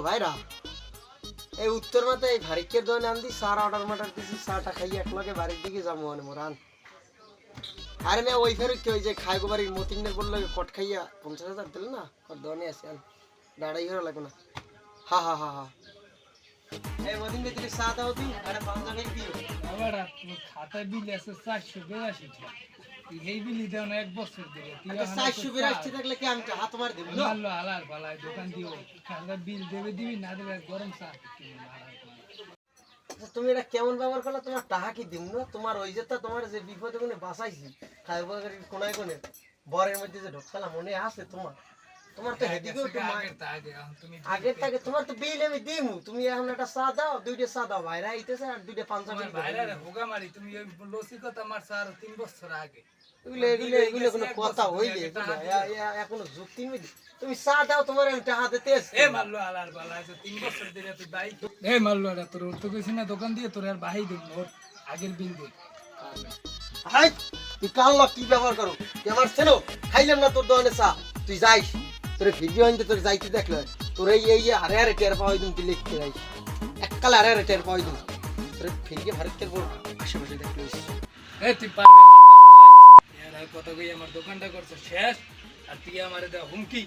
ভাইরা এই উত্তর মাতে এই ভারিকের দোকানে আনদি সার অর্ডার দিছি চাটা খাইয়ে একলগে বাড়ির দিকে যাবো মানে মোরান আরে মে ওই ফের কি ওই যে খাইগো বাড়ির মতিনের বললো কট খাইয়া 50,000 দিল না ওর দোকানে আসি আন দাঁড়াই হয়ে লাগো না হা হা হা হা এই মতিন বে তুই চা দাও তুই আরে 5 দিও আবার তোর খাতায় বিল আছে 482 টাকা তুই এই বিল দেও না 1 বছর ধরে তুই 482 থাকলে কি আমি হাত মার দেব না মারলো আলার বালায় দোকান দিও খাতা বিল দিবি না দেবে গরম চা তুমি এটা কেমন ব্যবহার করলে তোমার টাকা কি দিম না তোমার ওই যেটা তোমার যে বিপদে কোনে বাঁচাইছি খাইবো কোনায় কোনে বরের মধ্যে যে ঢোকালা মনে আছে তোমার তোমার তো হেদিকেও তো আগের থেকে তোমার তো বিল আমি দিমু তুমি এখন একটা চা দাও দুইটা চা দাও ভাইরা আইতেছে আর দুইটা 5 ভাইরা হোগা মারি তুমি ওই লসি কথা মার 3 বছর আগে এগুলো কোনো কথা হইলে এখনো যুক্তি নেই তুমি চা দাও তোমার আমি টাকা দিতে এ মারলো আলার বালা 3 বছর ধরে তুই ভাই এ মারলো এটা তোর তো কইছিস না দোকান দিয়ে তোর আর ভাই দিন ওর আগের বিল দে হাই তুই কাল কি ব্যবহার করো আমার ছেলে খাইলাম না তোর দোকানে চা তুই যাইস তোর ভিডিও আনতে তোর যাইতে দেখলে তোর এই আরে আরে টের পাওয়াই দিন তুই লিখতে যাইস এককাল আরে আরে টের পাওয়াই দিন তোর ফিরিয়ে ভারতের পর আশেপাশে দেখলে এ তুই পারবি আমার বাবা লাই এর কথা কই আমার দোকানটা করছ শেষ আর তুই আমারে দে হুমকি